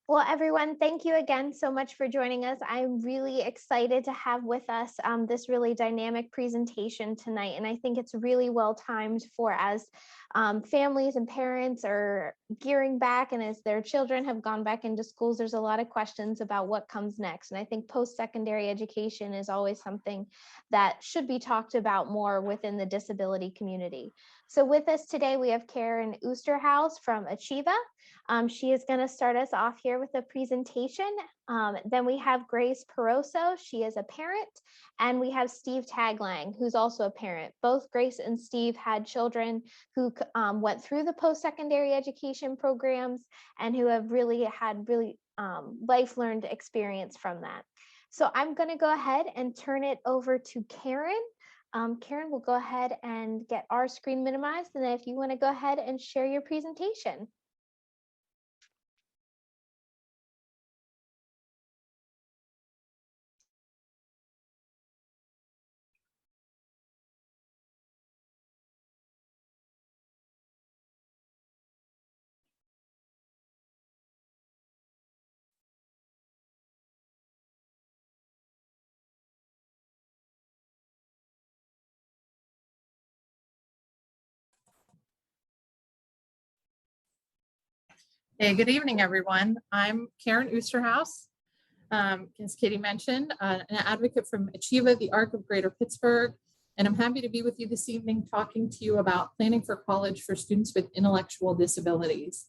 Well, everyone, thank you again so much for joining us. I'm really excited to have with us this really dynamic presentation tonight. And I think it's really well timed for as families and parents are gearing back and as their children have gone back into schools, there's a lot of questions about what comes next. And I think post-secondary education is always something that should be talked about more within the disability community. So with us today, we have Karen Oosterhuis from Achieva. She is going to start us off here with a presentation. Then we have Grace Peroso. She is a parent. And we have Steve Taglang, who's also a parent. Both Grace and Steve had children who went through the post-secondary education programs and who have really had life learned experience from that. So I'm going to go ahead and turn it over to Karen. Karen will go ahead and get our screen minimized. And then if you want to go ahead and share your presentation. Hey, good evening, everyone. I'm Karen Oosterhuis. As Katie mentioned, an advocate from Achieva, the ARC of Greater Pittsburgh, and I'm happy to be with you this evening talking to you about planning for college for students with intellectual disabilities.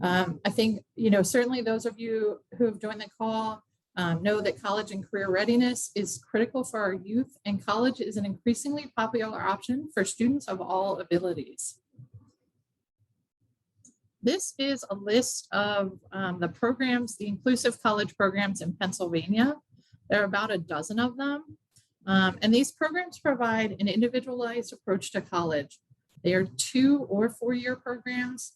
I think, certainly those of you who have joined the call know that college and career readiness is critical for our youth, and college is an increasingly popular option for students of all abilities. This is a list of the programs, the inclusive college programs in Pennsylvania. There are about a dozen of them. And these programs provide an individualized approach to college. They are 2 or 4-year programs,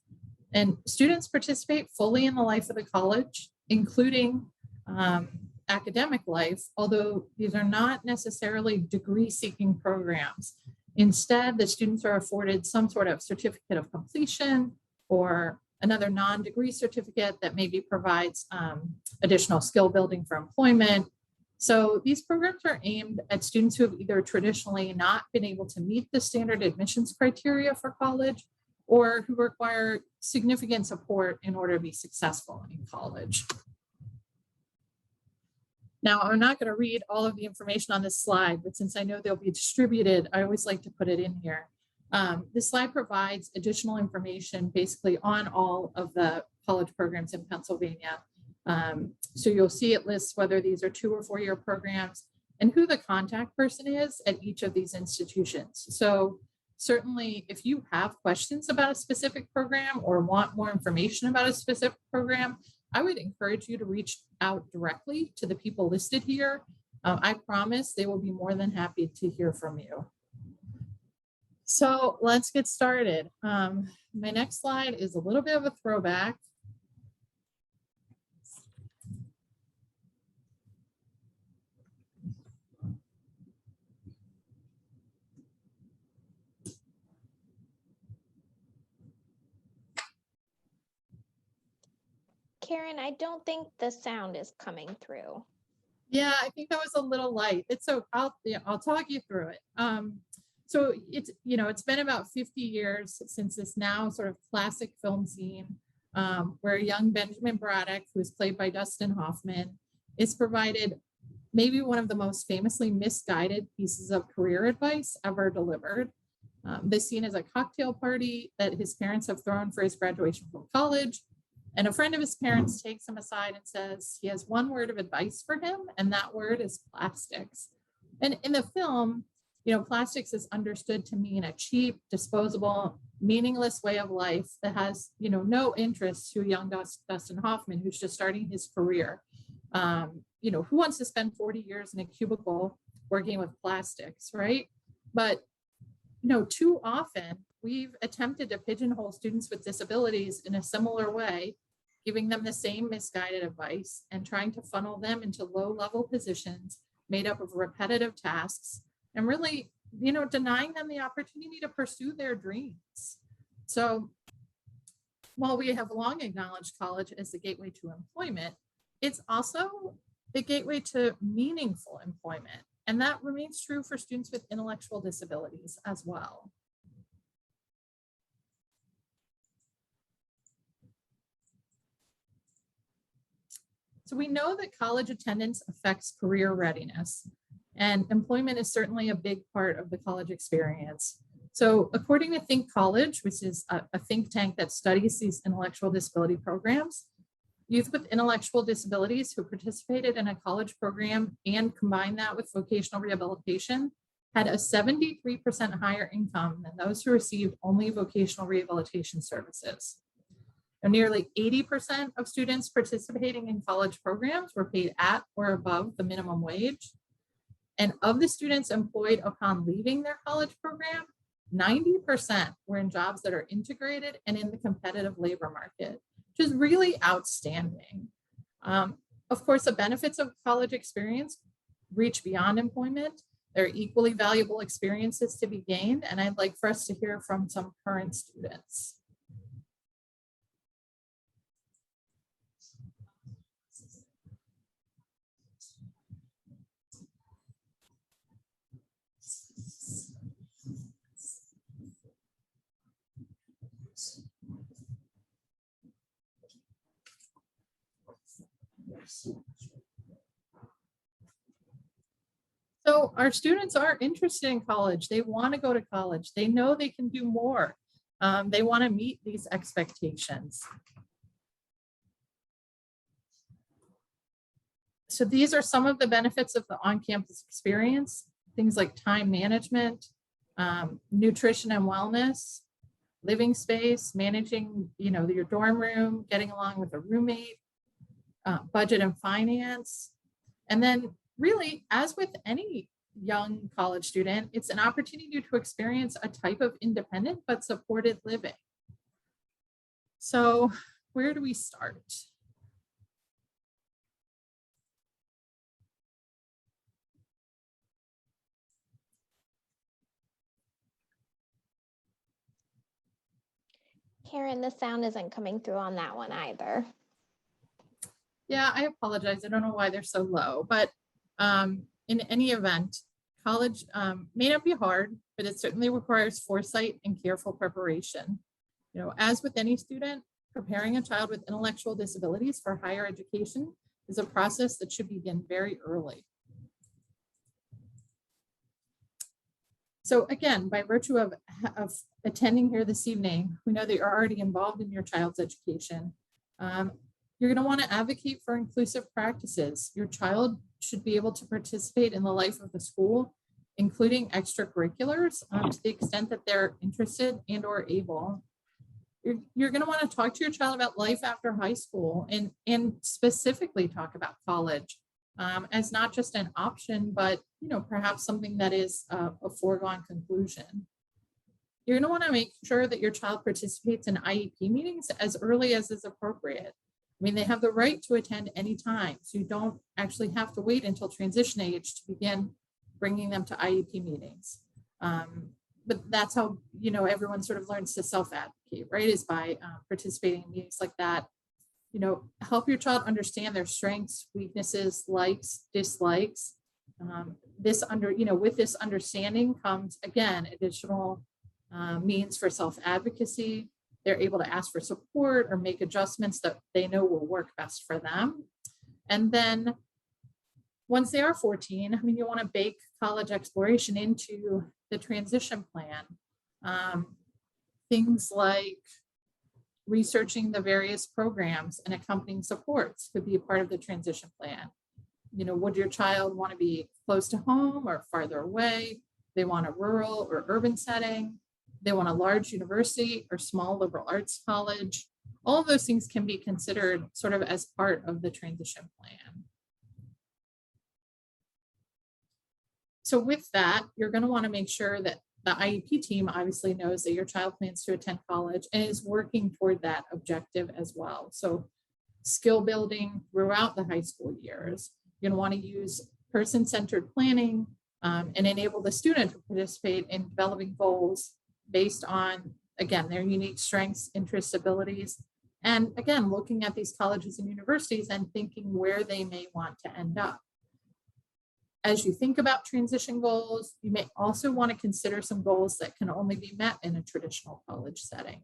and students participate fully in the life of the college, including academic life, although these are not necessarily degree-seeking programs. Instead, the students are afforded some sort of certificate of completion or another non-degree certificate that maybe provides additional skill building for employment. So these programs are aimed at students who have either traditionally not been able to meet the standard admissions criteria for college or who require significant support in order to be successful in college. Now, I'm not going to read all of the information on this slide, but since I know they'll be distributed, I always like to put it in here. This slide provides additional information basically on all of the college programs in Pennsylvania. So you'll see it lists whether these are 2 or 4-year programs and who the contact person is at each of these institutions. So certainly if you have questions about a specific program or want more information about a specific program, I would encourage you to reach out directly to the people listed here. I promise they will be more than happy to hear from you. So let's get started. My next slide is a little bit of a throwback. Karen, I don't think the sound is coming through. Yeah, I think that was a little light. It's so I'll talk you through it. So it's been about 50 years since this now sort of classic film scene where young Benjamin Braddock, who is played by Dustin Hoffman, is provided maybe one of the most famously misguided pieces of career advice ever delivered. This scene is a cocktail party that his parents have thrown for his graduation from college. And a friend of his parents takes him aside and says he has one word of advice for him, and that word is plastics. And in the film, plastics is understood to mean a cheap, disposable, meaningless way of life that has, no interest to young Dustin Hoffman, who's just starting his career. Who wants to spend 40 years in a cubicle working with plastics, right? But, too often we've attempted to pigeonhole students with disabilities in a similar way, giving them the same misguided advice and trying to funnel them into low-level positions made up of repetitive tasks and really, denying them the opportunity to pursue their dreams. So, while we have long acknowledged college as the gateway to employment, it's also the gateway to meaningful employment. And that remains true for students with intellectual disabilities as well. So we know that college attendance affects career readiness, and employment is certainly a big part of the college experience. So according to Think College, which is a think tank that studies these intellectual disability programs, youth with intellectual disabilities who participated in a college program and combined that with vocational rehabilitation had a 73% higher income than those who received only vocational rehabilitation services. And nearly 80% of students participating in college programs were paid at or above the minimum wage. And of the students employed upon leaving their college program, 90% were in jobs that are integrated and in the competitive labor market, which is really outstanding. Of course, the benefits of college experience reach beyond employment. There are equally valuable experiences to be gained, and I'd like for us to hear from some current students. So our students are interested in college. They want to go to college. They know they can do more. They want to meet these expectations. So these are some of the benefits of the on-campus experience, things like time management, nutrition and wellness, living space, managing, your dorm room, getting along with a roommate, budget and finance. And then really, as with any young college student, it's an opportunity to experience a type of independent but supported living. So where do we start? Karen, the sound isn't coming through on that one either. Yeah, I apologize. I don't know why they're so low, but in any event, college may not be hard, but it certainly requires foresight and careful preparation. As with any student, preparing a child with intellectual disabilities for higher education is a process that should begin very early. So again, by virtue of attending here this evening, we know that you're already involved in your child's education. You're going to want to advocate for inclusive practices. Your child should be able to participate in the life of the school, including extracurriculars, to the extent that they're interested and or able. You're going to want to talk to your child about life after high school and specifically talk about college as not just an option, but perhaps something that is a foregone conclusion. You're going to want to make sure that your child participates in IEP meetings as early as is appropriate. I mean, they have the right to attend anytime, so you don't actually have to wait until transition age to begin bringing them to IEP meetings. But that's how, everyone sort of learns to self-advocate, right? Is by participating in meetings like that. Help your child understand their strengths, weaknesses, likes, dislikes. With this understanding comes, again, additional means for self-advocacy. They're able to ask for support or make adjustments that they know will work best for them. And then once they are 14, you want to bake college exploration into the transition plan. Things like researching the various programs and accompanying supports could be a part of the transition plan. Would your child want to be close to home or farther away? They want a rural or urban setting. They want a large university or small liberal arts college. All of those things can be considered sort of as part of the transition plan. So with that, you're going to want to make sure that the IEP team obviously knows that your child plans to attend college and is working toward that objective as well. So skill building throughout the high school years. You're going to want to use person-centered planning and enable the student to participate in developing goals based on again, their unique strengths, interests, abilities. And again, looking at these colleges and universities and thinking where they may want to end up. As you think about transition goals, you may also want to consider some goals that can only be met in a traditional college setting.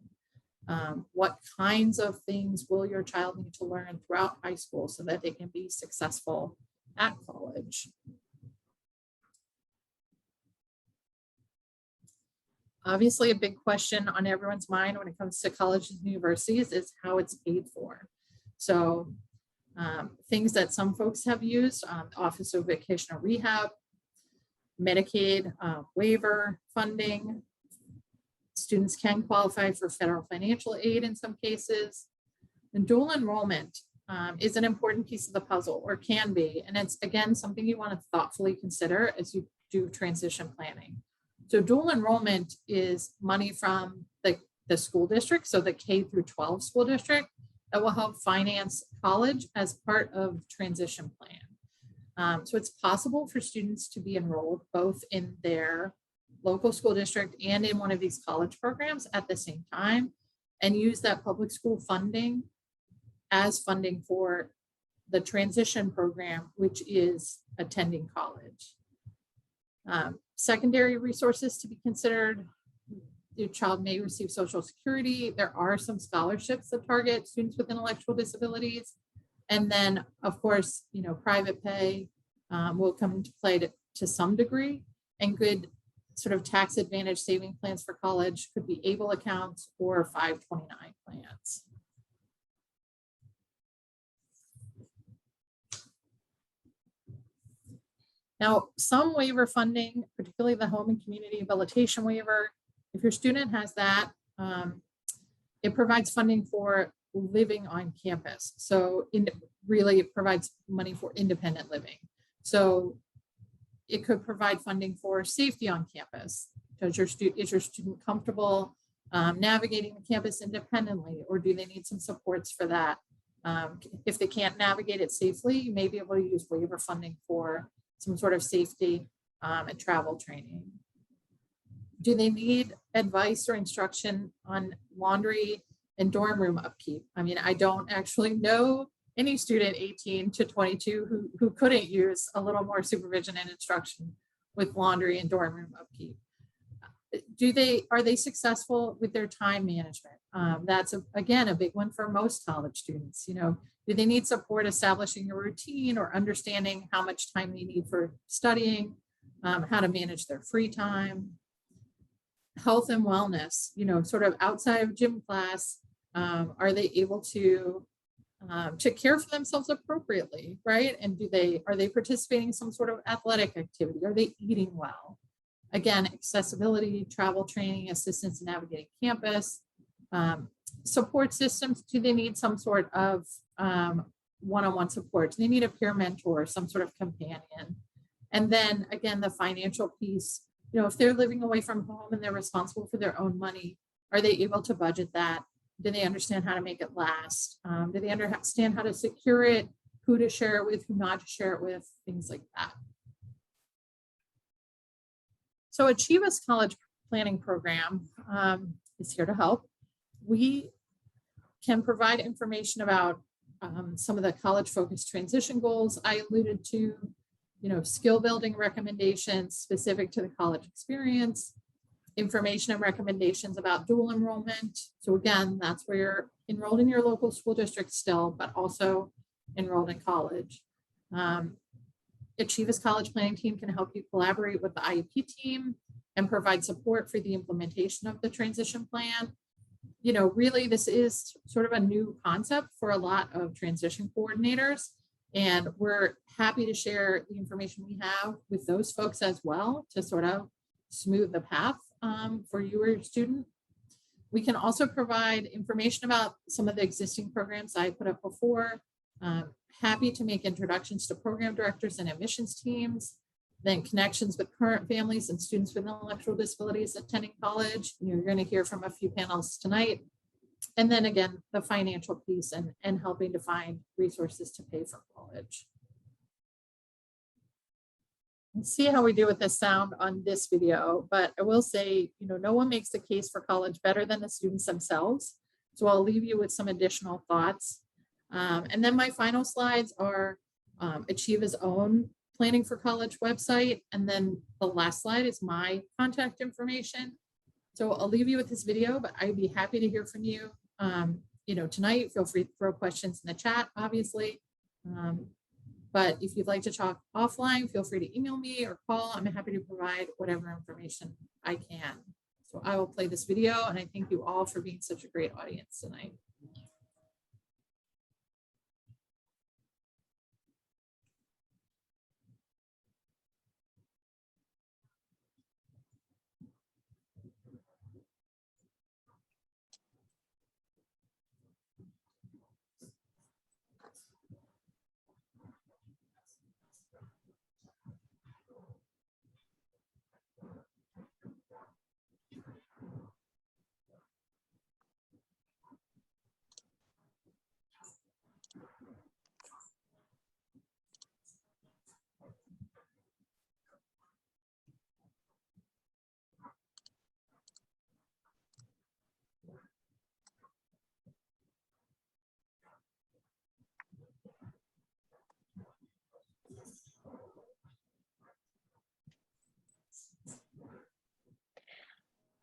What kinds of things will your child need to learn throughout high school so that they can be successful at college? Obviously, a big question on everyone's mind when it comes to colleges and universities is how it's paid for. So things that some folks have used, Office of Vocational Rehab, Medicaid waiver funding. Students can qualify for federal financial aid in some cases. And dual enrollment is an important piece of the puzzle, or can be. And it's, again, something you want to thoughtfully consider as you do transition planning. So dual enrollment is money from the school district, so the K through 12 school district, that will help finance college as part of transition plan. So it's possible for students to be enrolled both in their local school district and in one of these college programs at the same time, and use that public school funding as funding for the transition program, which is attending college. Secondary resources to be considered: your child may receive Social Security. There are some scholarships that target students with intellectual disabilities. And then, of course, private pay will come into play to some degree, and good sort of tax advantage saving plans for college could be ABLE accounts or 529 plans. Now, some waiver funding, particularly the home and community habilitation waiver, if your student has that, it provides funding for living on campus. So really it provides money for independent living. So it could provide funding for safety on campus. Is your student comfortable navigating the campus independently, or do they need some supports for that? If they can't navigate it safely, you may be able to use waiver funding for some sort of safety and travel training. Do they need advice or instruction on laundry and dorm room upkeep? I mean, I don't actually know any student 18 to 22 who couldn't use a little more supervision and instruction with laundry and dorm room upkeep. Are they successful with their time management? That's again a big one for most college students. Do they need support establishing a routine or understanding how much time they need for studying, how to manage their free time? Health and wellness, sort of outside of gym class, are they able to care for themselves appropriately, right? And are they participating in some sort of athletic activity? Are they eating well? Again, accessibility, travel training, assistance in navigating campus, support systems. Do they need some sort of one-on-one support? Do they need a peer mentor, some sort of companion? And then again, the financial piece, if they're living away from home and they're responsible for their own money, are they able to budget that? Do they understand how to make it last? Do they understand how to secure it, who to share it with, who not to share it with, things like that. So Achieva's college planning program is here to help. We can provide information about some of the college-focused transition goals I alluded to, skill building recommendations specific to the college experience, information and recommendations about dual enrollment. So again, that's where you're enrolled in your local school district still, but also enrolled in college. Achieva's college planning team can help you collaborate with the IEP team and provide support for the implementation of the transition plan. Really, this is sort of a new concept for a lot of transition coordinators, and we're happy to share the information we have with those folks as well to sort of smooth the path for you or your student. We can also provide information about some of the existing programs I put up before. Happy to make introductions to program directors and admissions teams, then connections with current families and students with intellectual disabilities attending college. You're going to hear from a few panels tonight. And then again, the financial piece and helping to find resources to pay for college. We'll see how we do with the sound on this video, but I will say, no one makes the case for college better than the students themselves. So I'll leave you with some additional thoughts. And then my final slides are Achieva's own planning for college website. And then the last slide is my contact information. So I'll leave you with this video, but I'd be happy to hear from you. Tonight, feel free to throw questions in the chat, obviously. But if you'd like to talk offline, feel free to email me or call. I'm happy to provide whatever information I can. So I will play this video, and I thank you all for being such a great audience tonight.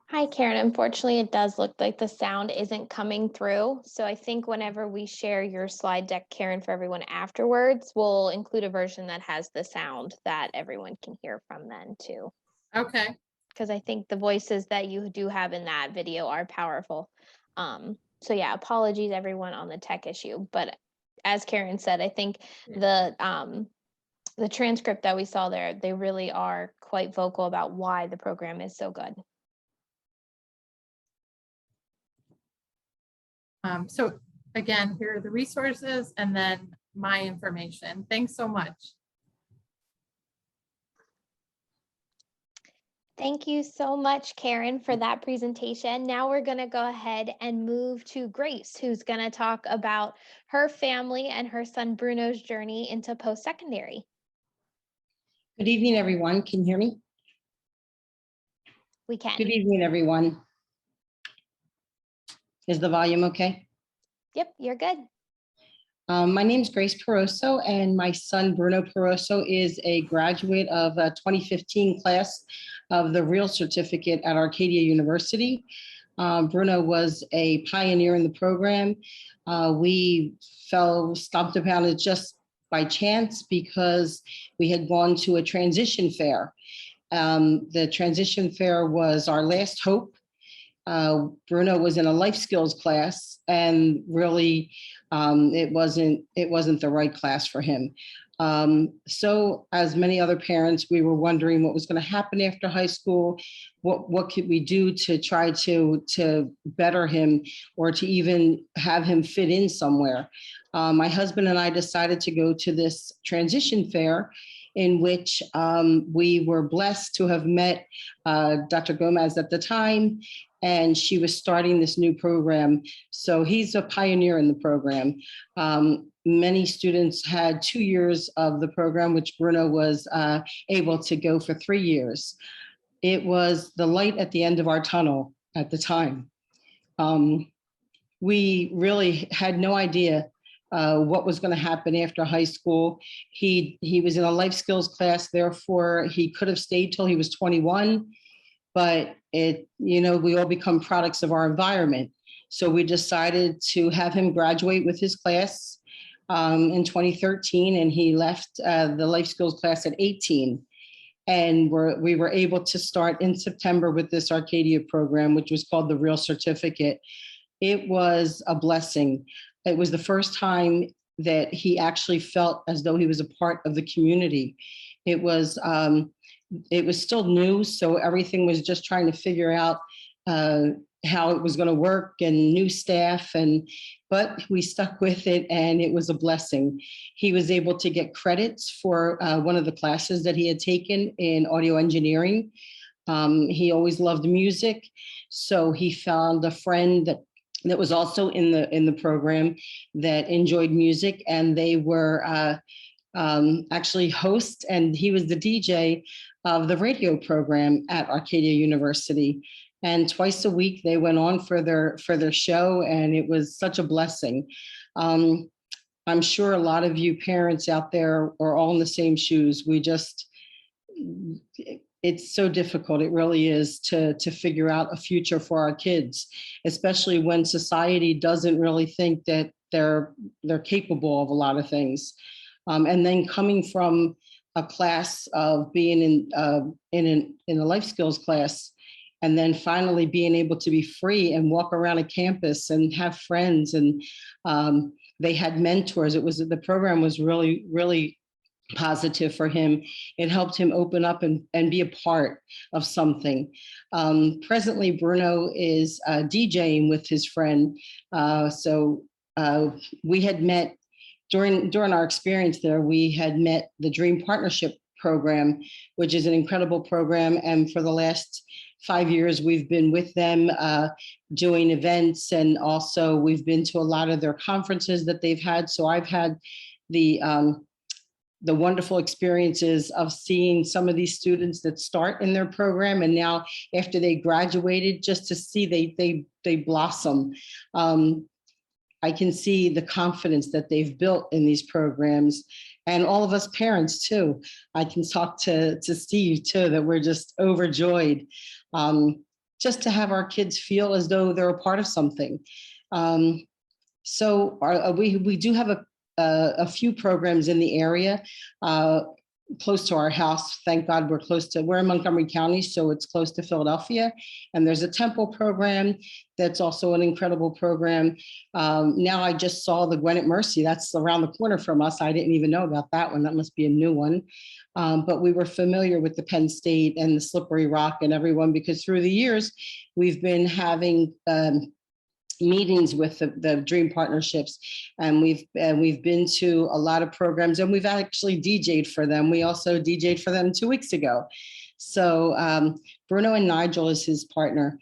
Hi, Karen. Unfortunately, it does look like the sound isn't coming through. So I think whenever we share your slide deck, Karen, for everyone afterwards, we'll include a version that has the sound that everyone can hear from then too. Okay. Because I think the voices that you do have in that video are powerful. So yeah, apologies everyone on the tech issue. But as Karen said, I think the transcript that we saw there, they really are quite vocal about why the program is so good. So again, here are the resources and then my information. Thanks so much. Thank you so much, Karen, for that presentation. Now we're going to go ahead and move to Grace, who's going to talk about her family and her son Bruno's journey into post-secondary. Good evening, everyone. Can you hear me? We can. Good evening, everyone. Is the volume okay? Yep, you're good. My name is Grace Peroso, and my son Bruno Peroso is a graduate of a 2015 class of the Real Certificate at Arcadia University. Bruno was a pioneer in the program. We stopped upon it just by chance because we had gone to a transition fair. The transition fair was our last hope. Bruno was in a life skills class, and really it wasn't the right class for him. So as many other parents, we were wondering what was going to happen after high school. What could we do to try to better him, or to even have him fit in somewhere? My husband and I decided to go to this transition fair, in which we were blessed to have met Dr. Gomez at the time, and she was starting this new program. So he's a pioneer in the program. Many students had 2 years of the program, which Bruno was able to go for 3 years. It was the light at the end of our tunnel at the time. We really had no idea what was going to happen after high school. He was in a life skills class, therefore he could have stayed till he was 21, but we all become products of our environment. So we decided to have him graduate with his class in 2013, and he left the life skills class at 18. And we were able to start in September with this Arcadia program, which was called the Real Certificate. It was a blessing. It was the first time that he actually felt as though he was a part of the community. It was still new, so everything was just trying to figure out how it was going to work, and new staff, but we stuck with it, and it was a blessing. He was able to get credits for one of the classes that he had taken in audio engineering. He always loved music, so he found a friend that was also in the program that enjoyed music, and they were actually host, and he was the DJ of the radio program at Arcadia University. And twice a week they went on for their show, and it was such a blessing. I'm sure a lot of you parents out there are all in the same shoes. It's so difficult. It really is to figure out a future for our kids, especially when society doesn't really think that they're capable of a lot of things. And then coming from a class of being in a life skills class, and then finally being able to be free and walk around a campus and have friends, and they had mentors. The program was really, really positive for him. It helped him open up and be a part of something. Presently, Bruno is DJing with his friend. So we had met during our experience there. We had met the Dream Partnership Program, which is an incredible program. And for the last 5 years, we've been with them doing events, and also we've been to a lot of their conferences that they've had. So I've had the wonderful experiences of seeing some of these students that start in their program, and now after they graduated, just to see they blossom. I can see the confidence that they've built in these programs, and all of us parents too. I can talk to Steve too, that we're just overjoyed just to have our kids feel as though they're a part of something. So we do have a few programs in the area close to our house. Thank God we're in Montgomery County, so it's close to Philadelphia. And there's a Temple program that's also an incredible program. Now I just saw the Gwinnett Mercy, that's around the corner from us. I didn't even know about that one. That must be a new one. But we were familiar with the Penn State and the Slippery Rock and everyone, because through the years, we've been having meetings with the Dream Partnerships, and we've been to a lot of programs, and we've actually DJ'd for them. We also DJ'd for them 2 weeks ago. So Bruno and Nigel is his partner.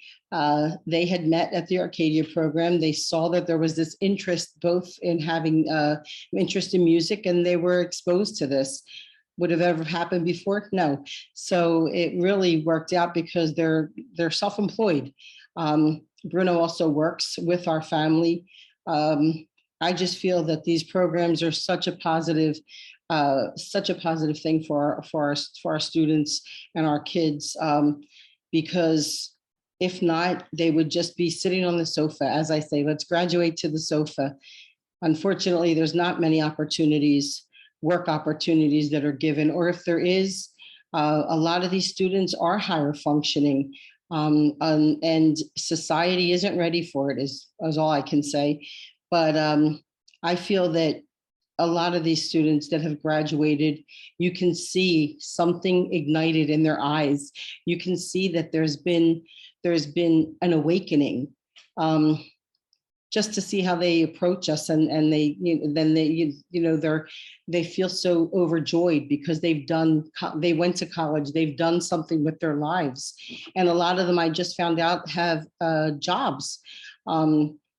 They had met at the Arcadia program. They saw that there was this interest, both in having interest in music, and they were exposed to this. Would have ever happened before? No. So it really worked out because they're self-employed. Bruno also works with our family. I just feel that these programs are such a positive thing for our students and our kids, because if not, they would just be sitting on the sofa. As I say, let's graduate to the sofa. Unfortunately, there's not many work opportunities that are given, or if there is, a lot of these students are higher functioning. And society isn't ready for it, is all I can say. But I feel that a lot of these students that have graduated, you can see something ignited in their eyes. You can see that there's been an awakening. Just to see how they approach us, and they they feel so overjoyed because they went to college, they've done something with their lives, and a lot of them, I just found out, have jobs,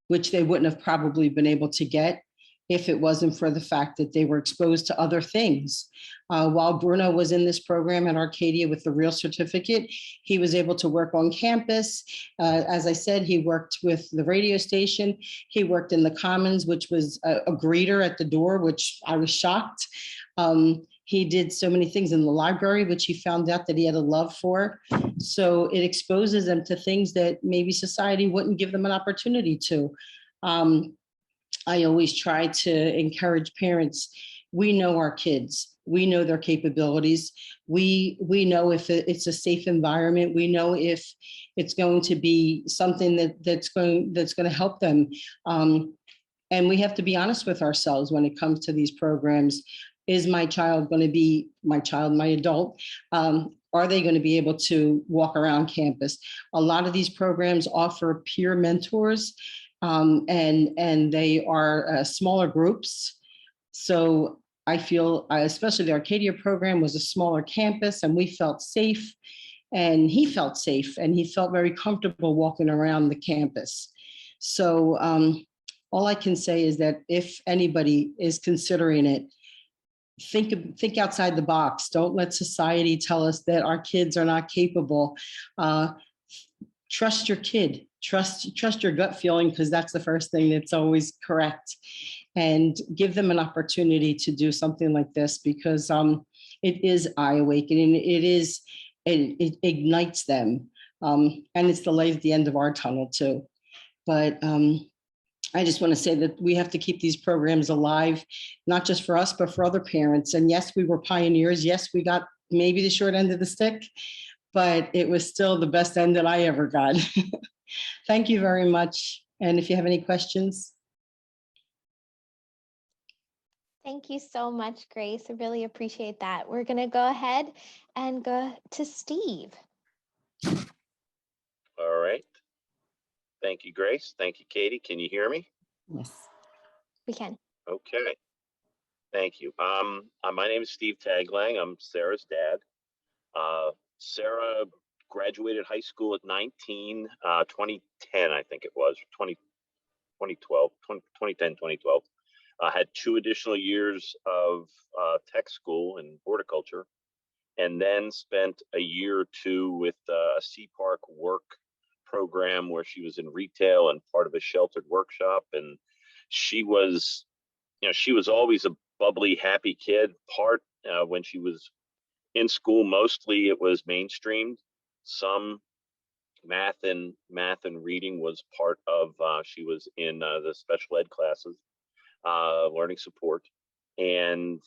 which they wouldn't have probably been able to get if it wasn't for the fact that they were exposed to other things. While Bruno was in this program at Arcadia with the Real Certificate, he was able to work on campus. As I said, he worked with the radio station. He worked in the Commons, which was a greeter at the door, which I was shocked. He did so many things in the library, which he found out that he had a love for. So it exposes them to things that maybe society wouldn't give them an opportunity to. I always try to encourage parents. We know our kids. We know their capabilities. We know if it's a safe environment. We know if it's going to be something that's going to help them. And we have to be honest with ourselves when it comes to these programs. Is my child going to be my adult? Are they going to be able to walk around campus? A lot of these programs offer peer mentors. And they are smaller groups. So I feel, especially the Arcadia program was a smaller campus, and we felt safe, and he felt safe, and he felt very comfortable walking around the campus. So all I can say is that if anybody is considering it, think outside the box. Don't let society tell us that our kids are not capable. Trust your kid. Trust your gut feeling, because that's the first thing that's always correct. And give them an opportunity to do something like this, because it is eye awakening. It ignites them, and it's the light at the end of our tunnel too. But I just want to say that we have to keep these programs alive, not just for us, but for other parents. And yes, we were pioneers. Yes, we got maybe the short end of the stick, but it was still the best end that I ever got. Thank you very much. And if you have any questions. Thank you so much, Grace. I really appreciate that. We're going to go ahead and go to Steve. All right. Thank you, Grace. Thank you, Katie. Can you hear me? Yes. We can. Okay. Thank you. My name is Steve Taglang. I'm Sarah's dad. Sarah graduated high school at 19, 2010, I think it was, 2012, 2010, 2012. Had 2 additional years of tech school in horticulture, and then spent a year or 2 with a Sea Park work program where she was in retail and part of a sheltered workshop. And she was, she was always a bubbly, happy kid. When she was in school, mostly it was mainstreamed. Some math and reading was part of. She was in the special ed classes, learning support, and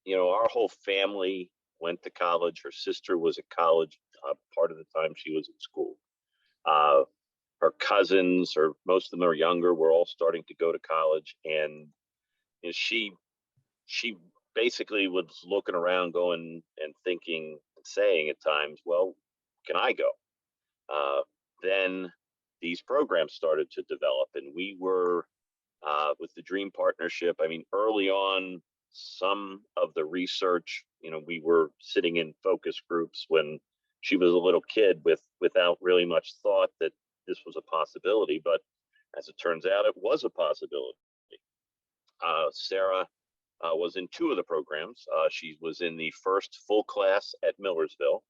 our whole family went to college. Her sister was at college part of the time she was in school. Her cousins, or most of them are younger, were all starting to go to college, and she basically was looking around, going and thinking, and saying at times, well, can I go? Then these programs started to develop, and we were with the Dream Partnership. I mean, early on, some of the research, we were sitting in focus groups when she was a little kid without really much thought that this was a possibility. But as it turns out, it was a possibility. Sarah was in 2 of the programs. She was in the first full class at Millersville,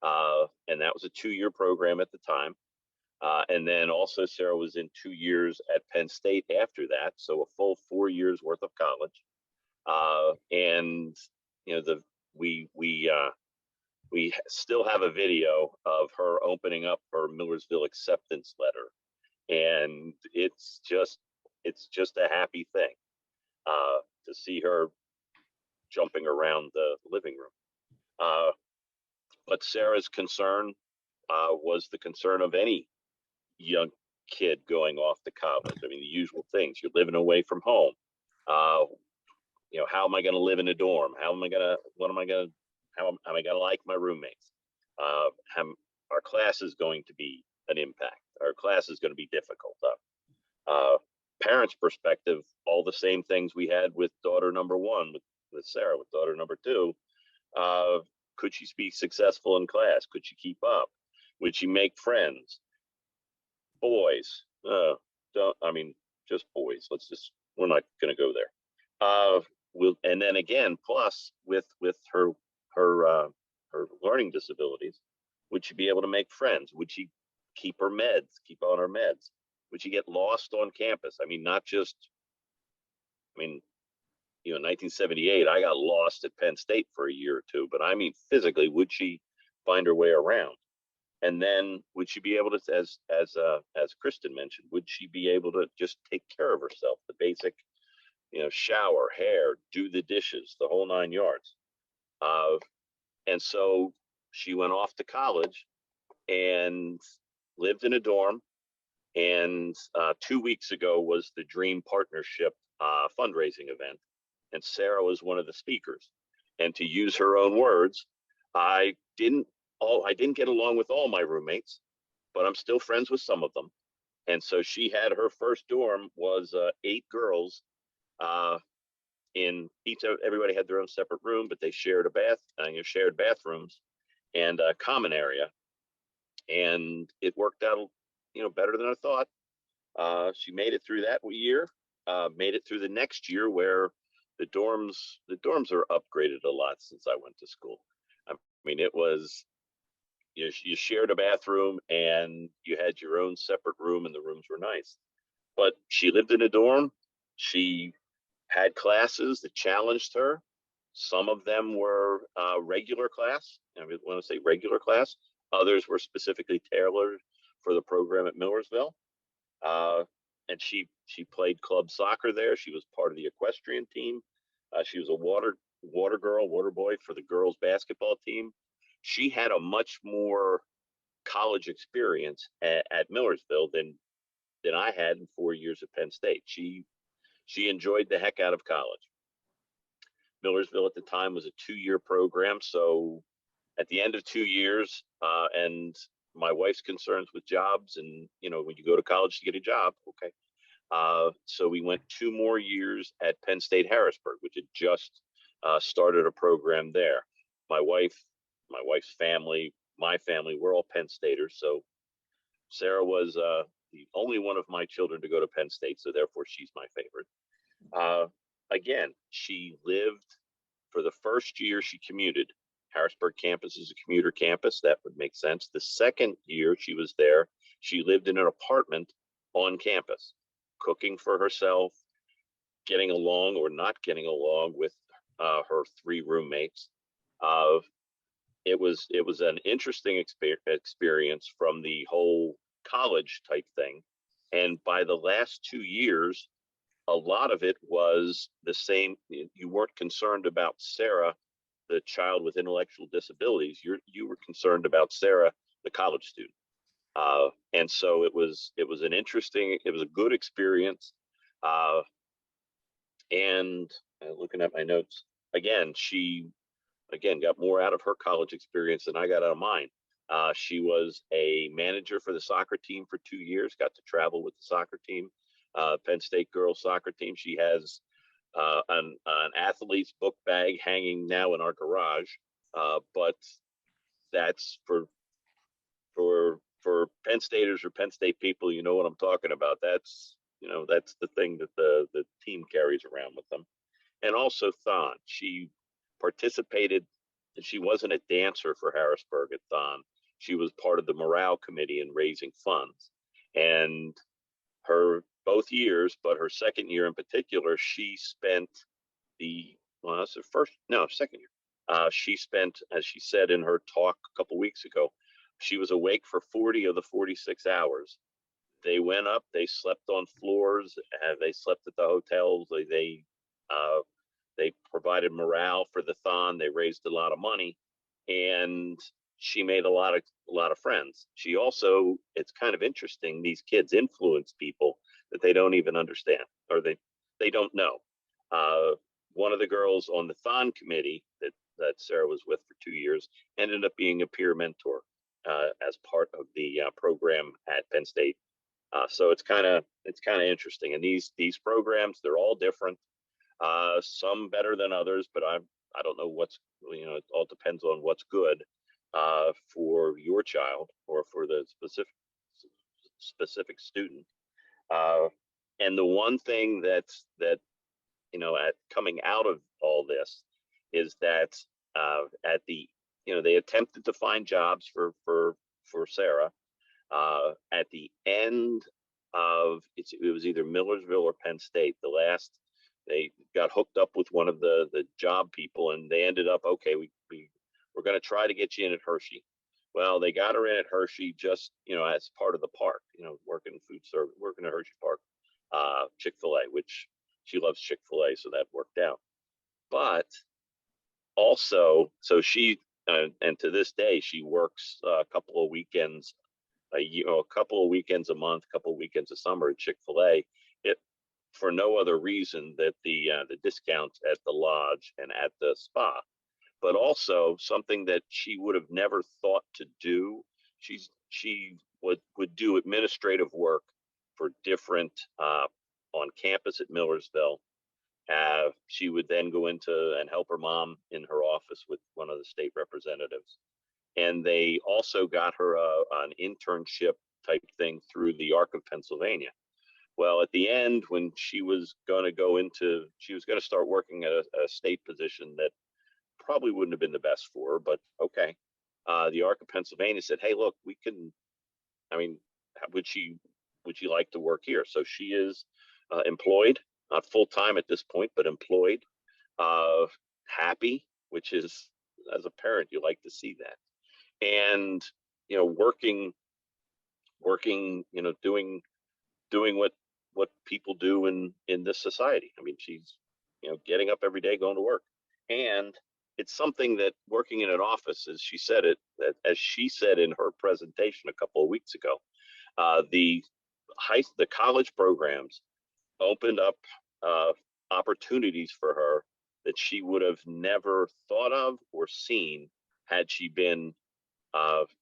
and that was a 2-year program at the time. And then also Sarah was in 2 years at Penn State after that, so a full 4 years worth of college. And we still have a video of her opening up her Millersville acceptance letter, and it's just a happy thing to see her jumping around the living room. But Sarah's concern was the concern of any young kid going off to college. I mean, the usual things. You're living away from home. How am I going to live in a dorm? How am I going to like my roommates? Our class is going to be an impact. Our class is going to be difficult. Parents' perspective, all the same things we had with daughter number 1, with Sarah, with daughter number 2. Could she be successful in class? Could she keep up? Would she make friends? Boys, just boys. We're not going to go there. And then again, plus with her learning disabilities, would she be able to make friends? Would she keep on her meds? Would she get lost on campus? I mean, in 1978, I got lost at Penn State for a year or 2, but I mean, physically, would she find her way around? And then would she be able to, as Kristen mentioned, would she be able to just take care of herself, the basic, shower, hair, do the dishes, the whole 9 yards? And so she went off to college and lived in a dorm. And 2 weeks ago was the Dream Partnership fundraising event, and Sarah was one of the speakers. And to use her own words, I didn't get along with all my roommates, but I'm still friends with some of them. And so she had her first dorm was 8 girls. Everybody had their own separate room, but they shared shared bathrooms and a common area. And it worked out, better than I thought. She made it through that year, made it through the next year where the dorms are upgraded a lot since I went to school. I mean, it was, you shared a bathroom and you had your own separate room, and the rooms were nice. But she lived in a dorm. She had classes that challenged her. Some of them were regular class. I want to say regular class. Others were specifically tailored for the program at Millersville. Uh, and she played club soccer there. She was part of the equestrian team. She was a water boy for the girls basketball team. She had a much more college experience at Millersville than I had in 4 years at Penn State. She enjoyed the heck out of college. Millersville at the time was a 2-year program, so at the end of 2 years, and my wife's concerns with jobs, and when you go to college to get a job, okay. So we went 2 more years at Penn State Harrisburg, which had just started a program there. My wife's family, my family, we're all Penn Staters. So Sarah was the only one of my children to go to Penn State, so therefore she's my favorite. Again, she lived for the first year she commuted. Harrisburg campus is a commuter campus. That would make sense. The second year she was there, she lived in an apartment on campus, cooking for herself, getting along or not getting along with her 3 roommates. It was an interesting experience from the whole college type thing. And by the last 2 years, a lot of it was the same. You weren't concerned about Sarah, the child with intellectual disabilities. You were concerned about Sarah, the college student. And so it was a good experience. And looking at my notes again, she got more out of her college experience than I got out of mine. She was a manager for the soccer team for 2 years, got to travel with the soccer team, Penn State girls soccer team. She has an athlete's book bag hanging now in our garage. But that's for Penn Staters or Penn State people, you know what I'm talking about. That's the thing that the team carries around with them. And also Thon, she participated, and she wasn't a dancer for Harrisburg at Thon. She was part of the morale committee in raising funds. And her both years, but her second year in particular, she spent that's her second year. She spent, as she said in her talk a couple weeks ago, she was awake for 40 of the 46 hours. They went up, they slept on floors, they slept at the hotels, they provided morale for the Thon. They raised a lot of money, and she made a lot of friends. She also, it's kind of interesting, these kids influence people that they don't even understand, or they don't know. One of the girls on the Thon committee that Sarah was with for 2 years ended up being a peer mentor as part of the program at Penn State. So it's kind of interesting. And these programs, they're all different. Some better than others, but I don't know it all depends on what's good for your child or for the specific student. And the one thing that at coming out of all this is that they attempted to find jobs for Sarah. At the end of it was either Millersville or Penn State. They got hooked up with one of the job people, and they ended up, okay, we're going to try to get you in at Hershey. Well, they got her in at Hershey just, as part of the park, working in food service, working at Hershey Park, Chick-fil-A, which she loves Chick-fil-A, so that worked out. But also, so she, and to this day, she works a couple of weekends a couple of weekends a month, a couple of weekends a summer at Chick-fil-A, for no other reason that the discounts at the lodge and at the spa, but also something that she would have never thought to do. She would do administrative work for different on campus at Millersville. She would then go into and help her mom in her office with one of the state representatives. And they also got her an internship type thing through the Arc of Pennsylvania. Well, at the end, when she was going to go into, she was going to start working at a state position that probably wouldn't have been the best for her, but okay. The Arc of Pennsylvania said, "Hey, look, we can. I mean, would she like to work here?" So she is employed, not full time at this point, but employed, happy, which is, as a parent, you like to see that, and working, doing what people do in this society. I mean, she's getting up every day, going to work, and it's something that working in an office, as she said it, that as she said in her presentation a couple of weeks ago, the college programs opened up opportunities for her that she would have never thought of or seen had she been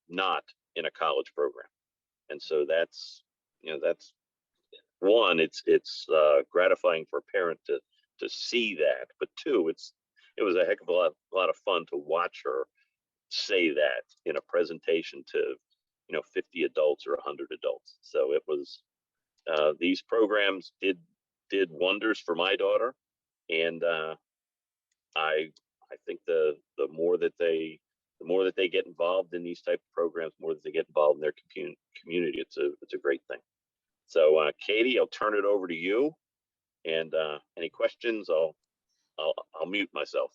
not in a college program. And so that's one. It's gratifying for a parent to see that, but two, it was a heck of a lot of fun to watch her say that in a presentation to 50 adults or 100 adults. So it was these programs did wonders for my daughter, and I think the more that they get involved in these type of programs, the more that they get involved in their community, it's a great thing. So Katie, I'll turn it over to you, and any questions, I'll mute myself.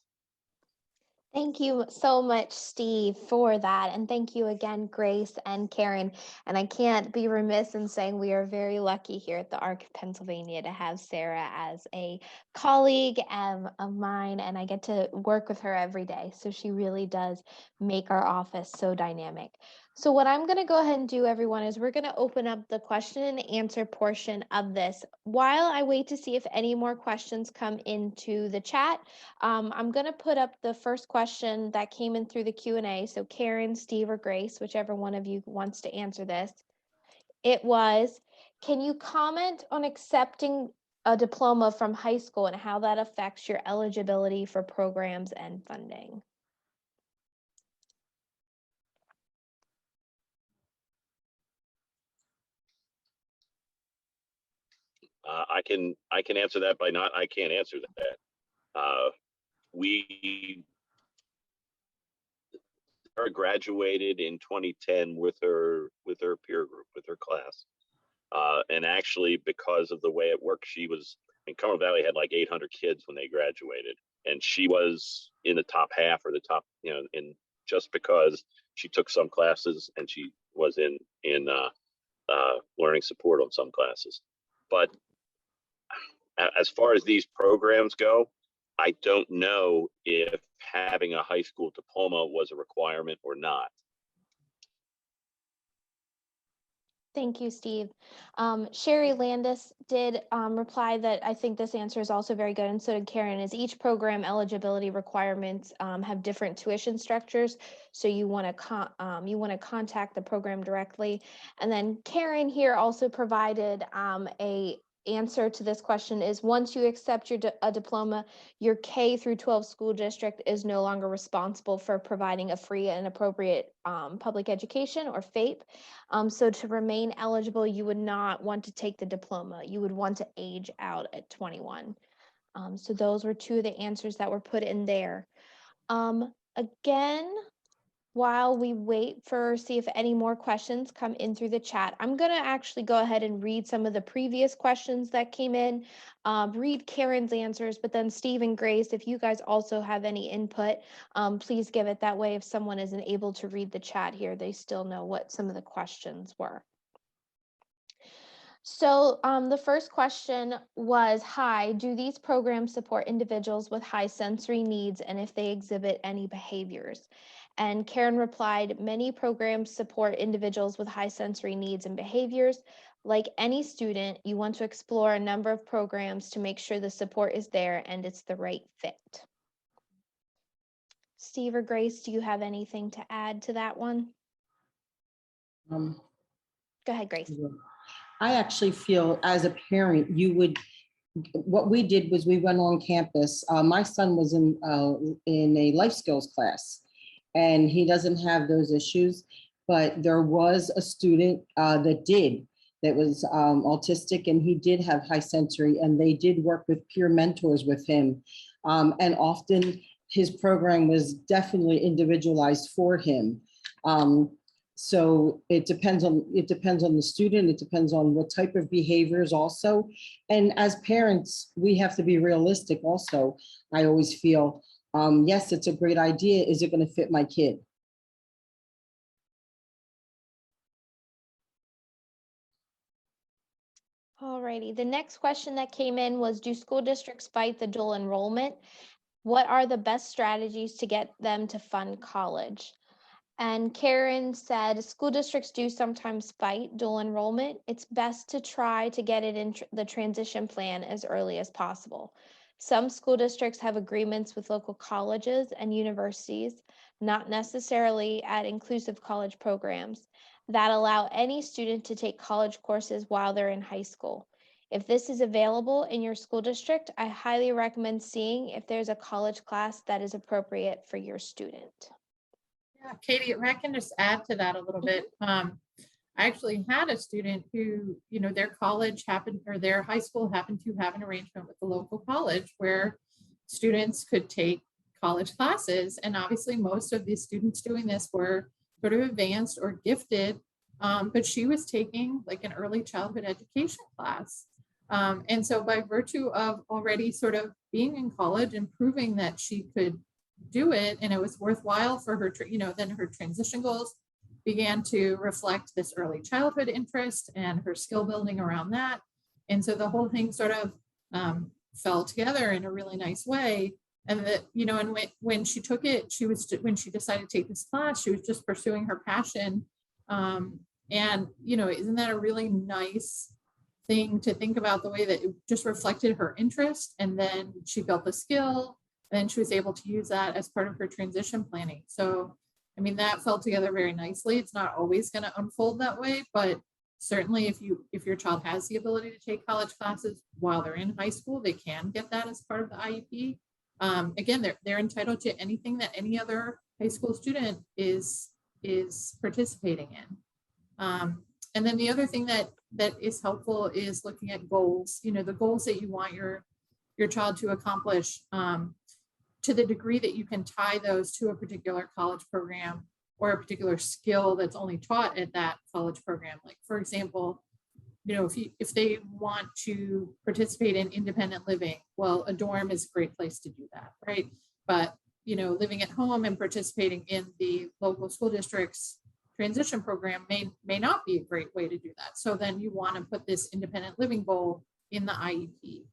Thank you so much, Steve, for that. And thank you again, Grace and Karen. And I can't be remiss in saying we are very lucky here at the Arc of Pennsylvania to have Sarah as a colleague of mine, and I get to work with her every day. So she really does make our office so dynamic. So what I'm going to go ahead and do, everyone, is we're going to open up the question and answer portion of this. While I wait to see if any more questions come into the chat, I'm going to put up the first question that came in through the Q&A. So Karen, Steve, or Grace, whichever one of you wants to answer this. It was, can you comment on accepting a diploma from high school and how that affects your eligibility for programs and funding? I can answer that by not. I can't answer that. We graduated in 2010 with her peer group, with her class, and actually because of the way it worked, she was in Cumberland Valley had like 800 kids when they graduated, and she was in the top half or the top, in just because she took some classes and she was in learning support on some classes. But as far as these programs go, I don't know if having a high school diploma was a requirement or not. Thank you, Steve. Sherry Landis did reply that I think this answer is also very good, and so did Karen, is each program eligibility requirements have different tuition structures, so you want to contact the program directly. And then Karen here also provided a answer to this question is, once you accept a diploma, your K through 12 school district is no longer responsible for providing a free and appropriate public education, or FAPE. So to remain eligible, you would not want to take the diploma. You would want to age out at 21. So those were two of the answers that were put in there. Again, while we wait see if any more questions come in through the chat, I'm going to actually go ahead and read some of the previous questions that came in, read Karen's answers, but then Steve and Grace, if you guys also have any input, please give it. That way, if someone isn't able to read the chat here, they still know what some of the questions were. So the first question was, hi, do these programs support individuals with high sensory needs, and if they exhibit any behaviors? And Karen replied, many programs support individuals with high sensory needs and behaviors. Like any student, you want to explore a number of programs to make sure the support is there and it's the right fit. Steve or Grace, do you have anything to add to that one? Go ahead, Grace. I actually feel as a parent, what we did was we went on campus. My son was in a life skills class, and he doesn't have those issues, but there was a student that did. that was autistic, and he did have high sensory, and they did work with peer mentors with him. And often his program was definitely individualized for him. So it depends on the student. It depends on what type of behaviors also. And as parents, we have to be realistic also. I always feel, yes, it's a great idea. Is it going to fit my kid? Alrighty, the next question that came in was, do school districts fight the dual enrollment? What are the best strategies to get them to fund college? And Karen said, school districts do sometimes fight dual enrollment. It's best to try to get it in the transition plan as early as possible. Some school districts have agreements with local colleges and universities, not necessarily at inclusive college programs, that allow any student to take college courses while they're in high school. If this is available in your school district, I highly recommend seeing if there's a college class that is appropriate for your student. Yeah, Katie, if I can just add to that a little bit. I actually had a student who, their college happened, or their high school happened to have an arrangement with the local college where students could take college classes. And obviously most of these students doing this were sort of advanced or gifted, but she was taking like an early childhood education class. And so by virtue of already sort of being in college and proving that she could do it, and it was worthwhile for her, then her transition goals began to reflect this early childhood interest and her skill building around that. And so the whole thing sort of fell together in a really nice way. And that, and when she took it, when she decided to take this class, she was just pursuing her passion. And, isn't that a really nice thing to think about, the way that it just reflected her interest, and then she built the skill, and she was able to use that as part of her transition planning. So, I mean, that fell together very nicely. It's not always going to unfold that way, but certainly if your child has the ability to take college classes while they're in high school, they can get that as part of the IEP. Again, they're entitled to anything that any other high school student is participating in. And then the other thing that is helpful is looking at goals, the goals that you want your child to accomplish, to the degree that you can tie those to a particular college program or a particular skill that's only taught at that college program. Like, for example, if they want to participate in independent living, well, a dorm is a great place to do that, right? But, living at home and participating in the local school district's transition program may not be a great way to do that. So then you want to put this independent living goal in the IEP.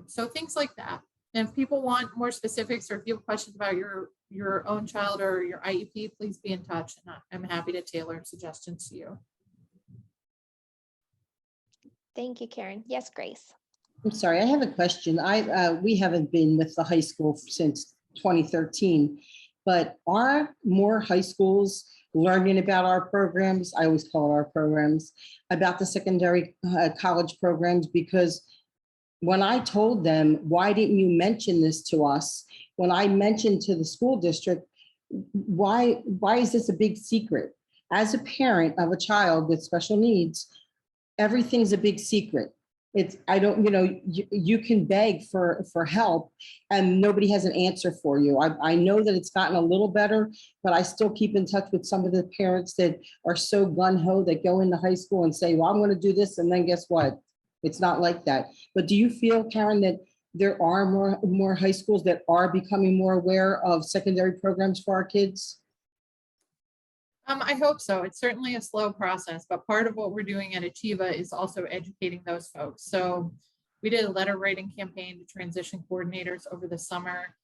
So things like that. And if people want more specifics, or if you have questions about your own child or your IEP, please be in touch, and I'm happy to tailor suggestions to you. Thank you, Karen. Yes, Grace. I'm sorry, I have a question. We haven't been with the high school since 2013, but are more high schools learning about our programs? I always call it our programs, about the secondary college programs, because when I told them, why didn't you mention this to us? When I mentioned to the school district, why is this a big secret? As a parent of a child with special needs, everything's a big secret. You can beg for help and nobody has an answer for you. I know that it's gotten a little better, but I still keep in touch with some of the parents that are so gung-ho that go into high school and say, well, I'm going to do this. And then guess what? It's not like that. But do you feel, Karen, that there are more high schools that are becoming more aware of secondary programs for our kids? I hope so. It's certainly a slow process, but part of what we're doing at Achieva is also educating those folks. So we did a letter writing campaign to transition coordinators over the summer.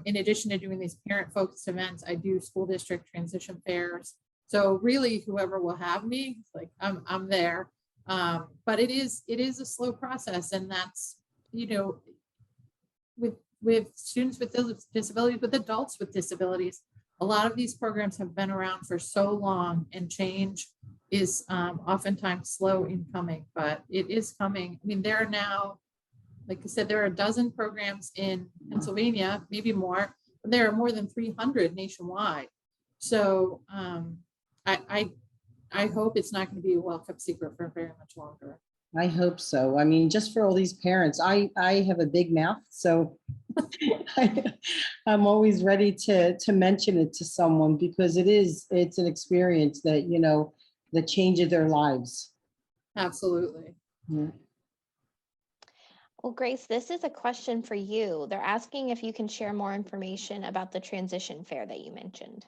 In addition to doing these parent focused events, I do school district transition fairs. So really, whoever will have me, like I'm there. But it is a slow process, and that's, with students with disabilities, with adults with disabilities, a lot of these programs have been around for so long, and change is oftentimes slow in coming, but it is coming. I mean, there are now, like I said, there are a dozen programs in Pennsylvania, maybe more, but there are more than 300 nationwide. So I I hope it's not going to be a well-kept secret for very much longer. I hope so. I mean, just for all these parents, I have a big mouth, so I'm always ready to mention it to someone because it's an experience that, that changes their lives. Absolutely. Yeah. Well, Grace, this is a question for you. They're asking if you can share more information about the transition fair that you mentioned.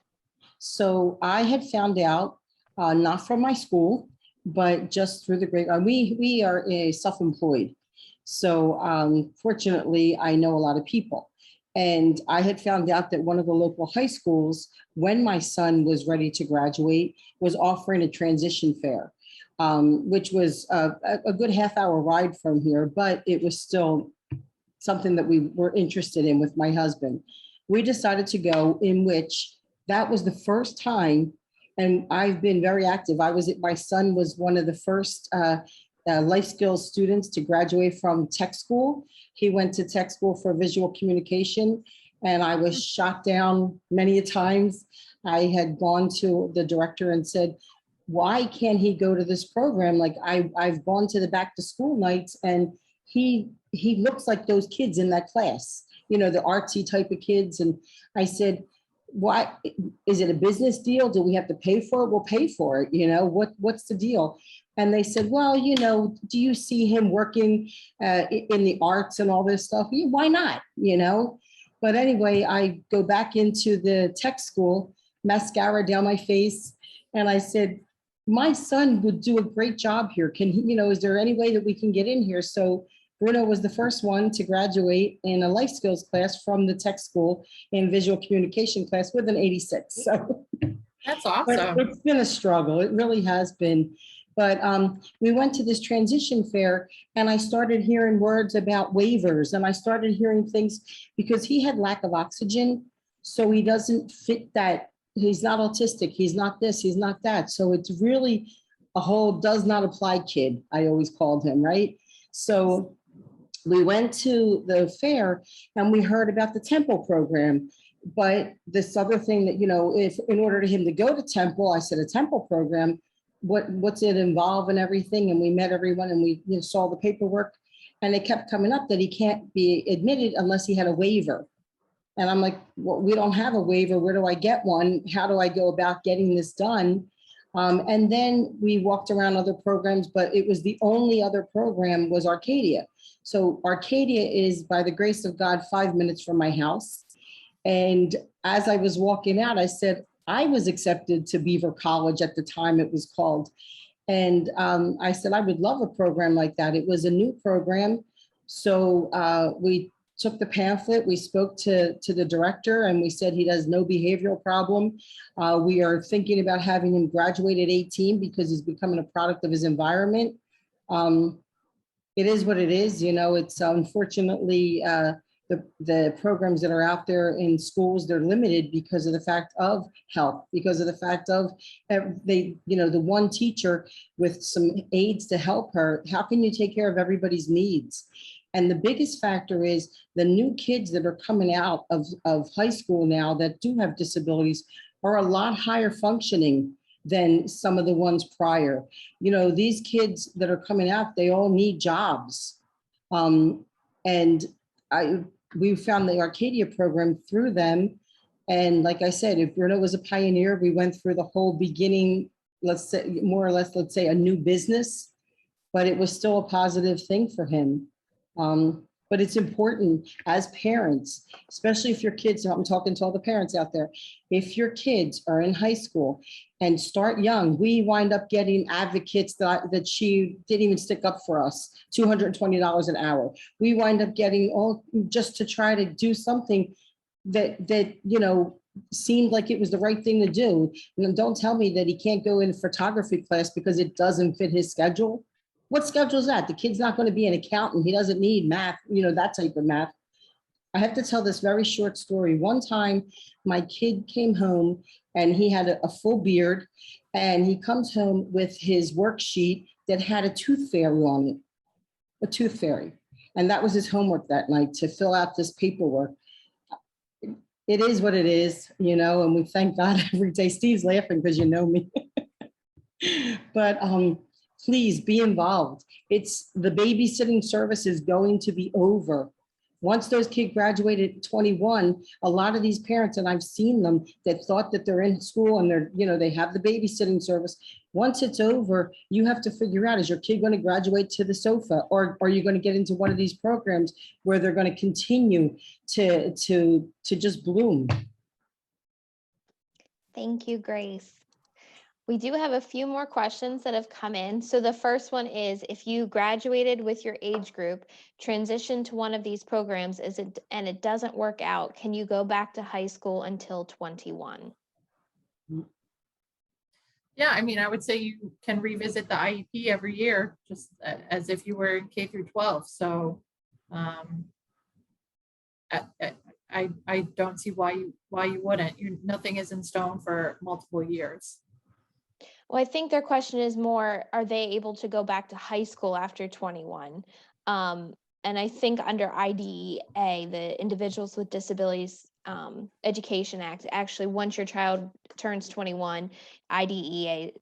So I had found out, not from my school, but just through the great, we are self-employed. So fortunately, I know a lot of people. And I had found out that one of the local high schools, when my son was ready to graduate, was offering a transition fair, which was a good half-hour ride from here, but it was still something that we were interested in with my husband. We decided to go, in which that was the first time, and I've been very active. My son was one of the first life skills students to graduate from tech school. He went to tech school for visual communication, and I was shot down many a times. I had gone to the director and said, why can't he go to this program? Like I've gone to the back to school nights, and he looks like those kids in that class, the artsy type of kids. And I said, why is it a business deal? Do we have to pay for it? We'll pay for it. What's the deal? And they said, well, do you see him working in the arts and all this stuff? Yeah, why not? But anyway, I go back into the tech school, mascara down my face. And I said, my son would do a great job here. Can he, is there any way that we can get in here? So Bruno was the first one to graduate in a life skills class from the tech school in visual communication class with an 86. So that's awesome. It's been a struggle. It really has been. But we went to this transition fair, and I started hearing words about waivers, and I started hearing things because he had lack of oxygen. So he doesn't fit that. He's not autistic. He's not this. He's not that. So it's really a whole does not apply kid, I always called him, right? So we went to the fair and we heard about the Temple program. But this other thing that, if in order for him to go to Temple, I said, a Temple program, what's it involve and everything? And we met everyone and we saw the paperwork, and it kept coming up that he can't be admitted unless he had a waiver. And I'm like, well, we don't have a waiver. Where do I get one? How do I go about getting this done? And then we walked around other programs, but it was the only other program was Arcadia. So Arcadia is, by the grace of God, 5 minutes from my house. And as I was walking out, I said, I was accepted to Beaver College at the time it was called. And I said, I would love a program like that. It was a new program. So we took the pamphlet, we spoke to the director, and we said he has no behavioral problem. We are thinking about having him graduate at 18 because he's becoming a product of his environment. It is what it is, it's unfortunately the programs that are out there in schools, they're limited because of the fact of health, because of the fact of the one teacher with some aides to help her. How can you take care of everybody's needs? And the biggest factor is the new kids that are coming out of high school now that do have disabilities are a lot higher functioning than some of the ones prior. These kids that are coming out, they all need jobs. And we found the Arcadia program through them. And like I said, if Bruno was a pioneer, we went through the whole beginning, let's say more or less, let's say a new business, but it was still a positive thing for him. But it's important as parents, especially if your kids, I'm talking to all the parents out there, if your kids are in high school and start young, we wind up getting advocates that she didn't even stick up for us, $220 an hour. We wind up getting all just to try to do something that seemed like it was the right thing to do. And don't tell me that he can't go in photography class because it doesn't fit his schedule. What schedule is that? The kid's not going to be an accountant. He doesn't need math, that type of math. I have to tell this very short story. One time, my kid came home and he had a full beard, and he comes home with his worksheet that had a tooth fairy on it, a tooth fairy. And that was his homework that night, to fill out this paperwork. It is what it is, and we thank God every day. Steve's laughing because you know me. But please be involved. It's the babysitting service is going to be over. Once those kids graduated at 21, a lot of these parents, and I've seen them that thought that they're in school and they're, they have the babysitting service. Once it's over, you have to figure out, is your kid going to graduate to the sofa, or are you going to get into one of these programs where they're going to continue to just bloom? Thank you, Grace. We do have a few more questions that have come in. So the first one is, if you graduated with your age group, transition to one of these programs, and it doesn't work out, can you go back to high school until 21? Yeah, I mean, I would say you can revisit the IEP every year, just as if you were in K through 12. So I don't see why you wouldn't. Nothing is in stone for multiple years. Well, I think their question is more, are they able to go back to high school after 21? And I think under IDEA, the Individuals with Disabilities Education Act, actually, once your child turns 21, IDEA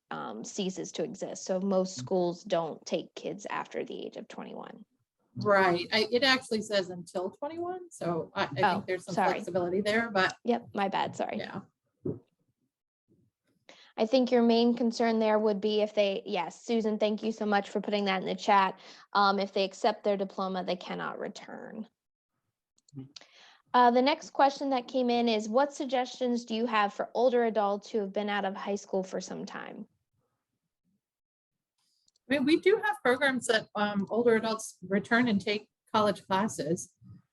ceases to exist. So most schools don't take kids after the age of 21. Right. It actually says until 21. So I think there's some flexibility there, but. Yep, my bad, sorry. Yeah. I think your main concern there would be if yes, Susan, thank you so much for putting that in the chat. If they accept their diploma, they cannot return. The next question that came in is, what suggestions do you have for older adults who have been out of high school for some time? I mean, we do have programs that older adults return and take college classes.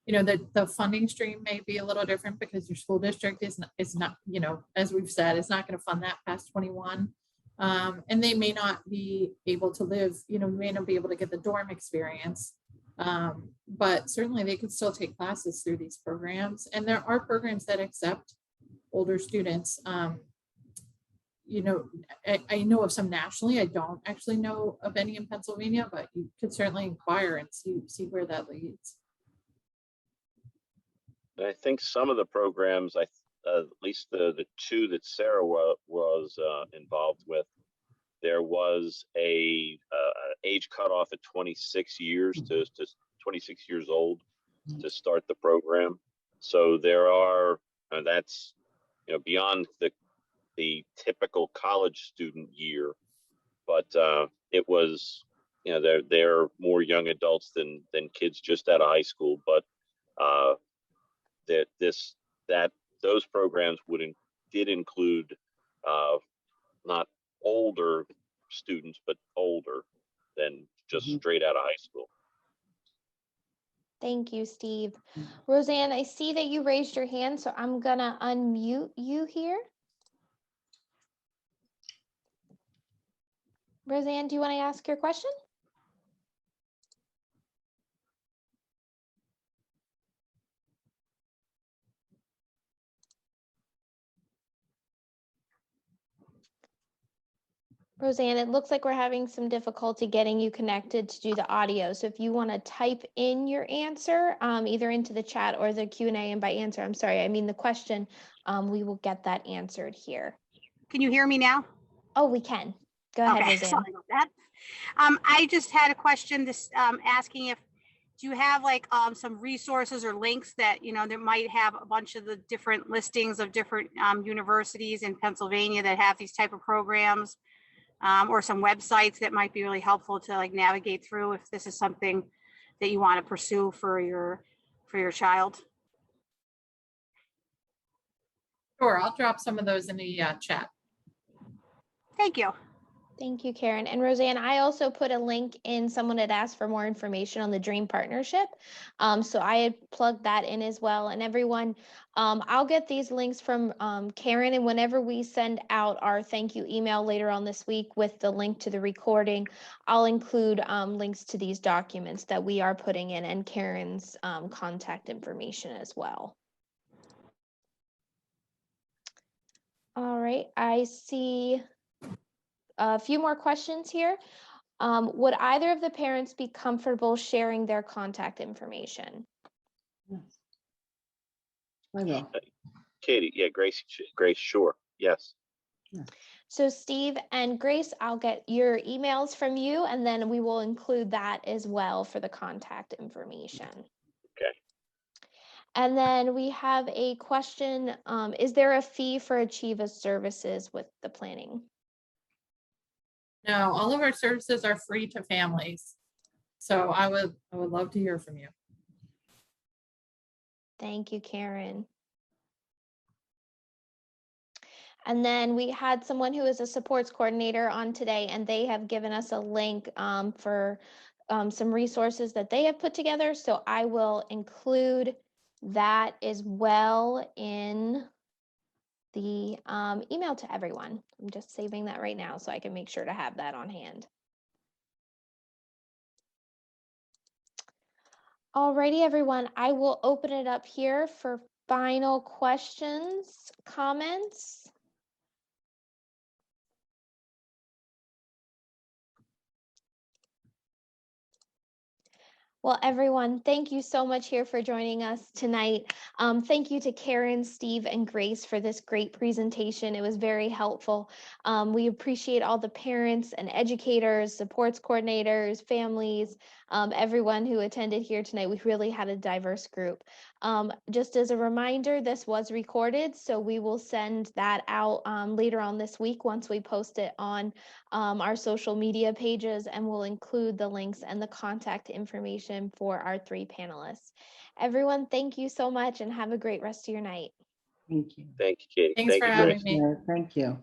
The funding stream may be a little different because your school district is not, as we've said, it's not going to fund that past 21. And they may not be able to live, may not be able to get the dorm experience. But certainly they could still take classes through these programs. And there are programs that accept older students. I know of some nationally. I don't actually know of any in Pennsylvania, but you could certainly inquire and see where that leads. I think some of the programs, at least the two that Sarah was involved with, there was a age cutoff at 26 years to 26 years old to start the program. So there are, that's beyond the typical college student year, but it was they're more young adults than kids just out of high school, but those programs did include not older students, but older than just straight out of high school. Thank you, Steve. Roseanne, I see that you raised your hand, so I'm gonna unmute you here. Roseanne, do you want to ask your question? Roseanne, it looks like we're having some difficulty getting you connected to do the audio. So if you want to type in your answer, either into the chat or the Q&A, and by answer, I'm sorry, I mean the question, we will get that answered here. Can you hear me now? Oh, we can. Go ahead, Okay, Roseanne. sorry about that. I just had a question asking if, do you have like some resources or links that, that might have a bunch of the different listings of different universities in Pennsylvania that have these type of programs? Or some websites that might be really helpful to like navigate through if this is something that you want to pursue for your child. Sure, I'll drop some of those in the chat. Thank you. Thank you, Karen. And Roseanne, I also put a link in. Someone had asked for more information on the Dream Partnership. So I had plugged that in as well. And everyone, I'll get these links from Karen. And whenever we send out our thank you email later on this week with the link to the recording, I'll include links to these documents that we are putting in and Karen's contact information as well. All right, I see a few more questions here. Would either of the parents be comfortable sharing their contact information? Yes. I will. Katie, yeah, Grace, sure, yes. Yeah. So Steve and Grace, I'll get your emails from you, and then we will include that as well for the contact information. Okay. And then we have a question, is there a fee for Achieva's services with the planning? No, all of our services are free to families. So I would love to hear from you. Thank you, Karen. And then we had someone who is a supports coordinator on today, and they have given us a link for some resources that they have put together. So I will include that as well in the email to everyone. I'm just saving that right now so I can make sure to have that on hand. Alrighty, everyone, I will open it up here for final questions, comments. Well, everyone, thank you so much here for joining us tonight. Thank you to Karen, Steve, and Grace for this great presentation. It was very helpful. We appreciate all the parents and educators, supports coordinators, families, everyone who attended here tonight. We really had a diverse group. Just as a reminder, this was recorded, so we will send that out later on this week once we post it on our social media pages, and we'll include the links and the contact information for our 3 panelists. Everyone, thank you so much and have a great rest of your night. Thank you. Thank you, Katie. Thanks Thank for you, having Grace. me. Thank you.